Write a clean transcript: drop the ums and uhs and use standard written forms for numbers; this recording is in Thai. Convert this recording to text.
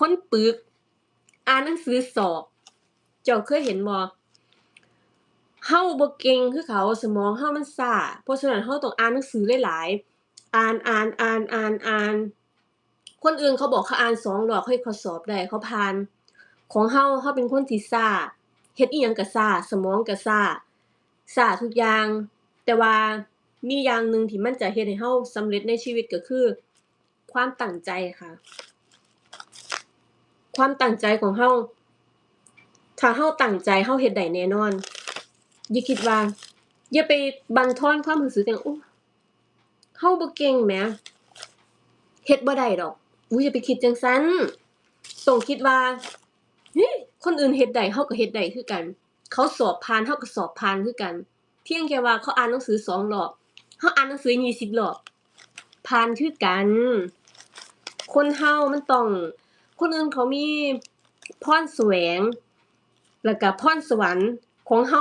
คนปึกอ่านหนังสือสอบ เจ้าเคยเห็นบ่เราบ่เก่งคือเขาสมองเรามันช้าเพราะฉะนั้นเราต้องอ่านหนังสือหลายๆอ่านคนอื่นเขาบอกเขาอ่าน2รอบเขาเฮ็ดข้อสอบได้เขาผ่านของเราเป็นคนที่ช้าเฮ็ดอิหยังก็ช้าสมองก็ช้าทุกอย่างแต่ว่ามีอย่างหนึ่งที่มันจะเฮ็ดให้เราสำเร็จในชีวิตก็คือความตั้งใจค่ะความตั้งใจของเราถ้าเราตั้งใจเราเฮ็ดได้แน่นอนอย่าคิดว่าอย่าไปบั่นทอนความรู้สึกว่าโอ้เราบ่เก่งแหมเฮ็ดบ่ได้ดอกอย่าไปคิดจั่งซั้นต้องคิดว่าคนอื่นเฮ็ดได้เราก็เฮ็ดได้คือกันเขาสอบผ่านเราก็สอบผ่านคือกันเพียงแค่ว่าเขาอ่านหนังสือ2รอบเราอ่านหนังสือ20รอบผ่านคือกันคนเรามันต้องคนอื่นเขามีพรแสวงแล้วก็พรสวรรค์ของเรา